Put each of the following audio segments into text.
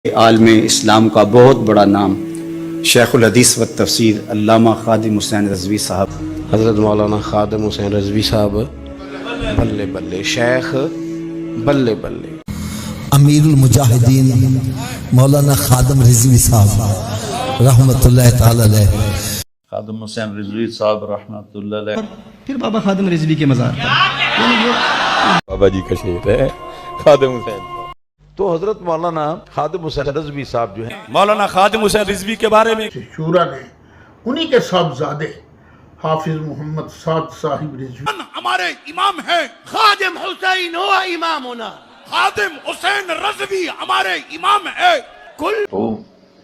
عالم اسلام کا بہت بڑا نام شیخ الحدیث و تفسیر علامہ خادم حسین رضوی صاحب، حضرت مولانا خادم حسین رضوی صاحب، بلے بلے شیخ، بلے بلے امیر المجاہدین مولانا خادم رضوی صاحب رحمۃ اللہ تعالی علیہ، خادم حسین رضوی صاحب رحمۃ اللہ علیہ، پھر بابا خادم رضوی کے مزار پر بابا جی کا شہید ہے خادم حسین۔ تو حضرت مولانا خادم حسین رضوی صاحب جو ہیں، مولانا خادم حسین رضوی کے بارے میں شورا نے انہی کے صاحبزادے حافظ محمد سعد صاحب رضوی ہمارے امام ہیں، خادم حسین ہو امام ہونا، خادم حسین رضوی ہمارے امام ہے۔ تو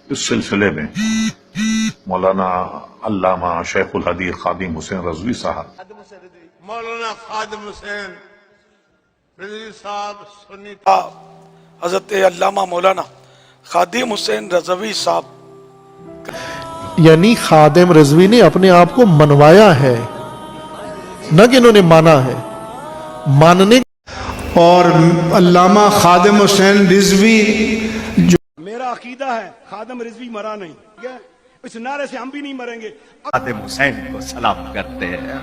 اس سلسلے میں مولانا علامہ شیخ الحدیث خادم حسین رضوی صاحب، مولانا خادم حسین رضوی صاحب سنی، حضرت علامہ مولانا خادم حسین رضوی صاحب، یعنی خادم رضوی نے اپنے آپ کو منوایا ہے، نہ کہ انہوں نے مانا ہے، ماننے اور علامہ خادم حسین رضوی جو میرا عقیدہ ہے خادم رضوی مرا نہیں، اس نعرے سے ہم بھی نہیں مریں گے۔ خادم حسین کو سلام کرتے ہیں۔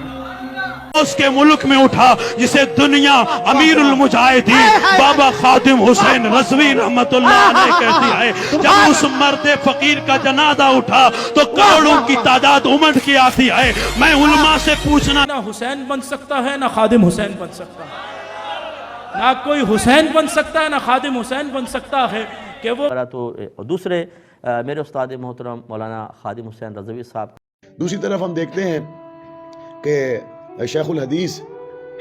اس کے ملک میں اٹھا جسے دنیا امیر المجاہدین بابا خادم حسین رضوی رحمت اللہ علیہ کہتی ہے، جب اس مرد فقیر کا جنازہ اٹھا تو کروڑوں کی تعداد امٹ کے آتی ہے۔ میں علماء سے پوچھنا، نہ حسین بن سکتا ہے نہ خادم حسین بن سکتا ہے، نہ کوئی حسین بن سکتا ہے نہ خادم حسین بن سکتا ہے کہ وہ تو دوسرے میرے استاد محترم مولانا خادم حسین رضوی صاحب۔ دوسری طرف ہم دیکھتے ہیں کہ شیخ الحدیث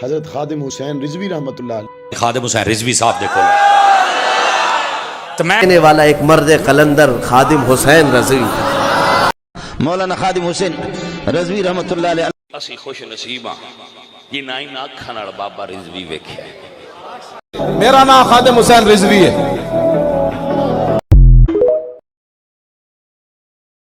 حضرت خادم حسین رضوی رحمت اللہ علیہ، خادم حسین رضوی صاحب دیکھو کہنے والا ایک مرد قلندر خادم حسین رضوی، مولانا خادم حسین رضوی رحمت اللہ علیہ۔ اسی خوش نصیب ہاں جنہاں نہ کھنڑ بابا رضوی ویکھیا۔ میرا نام خادم حسین رضوی ہے۔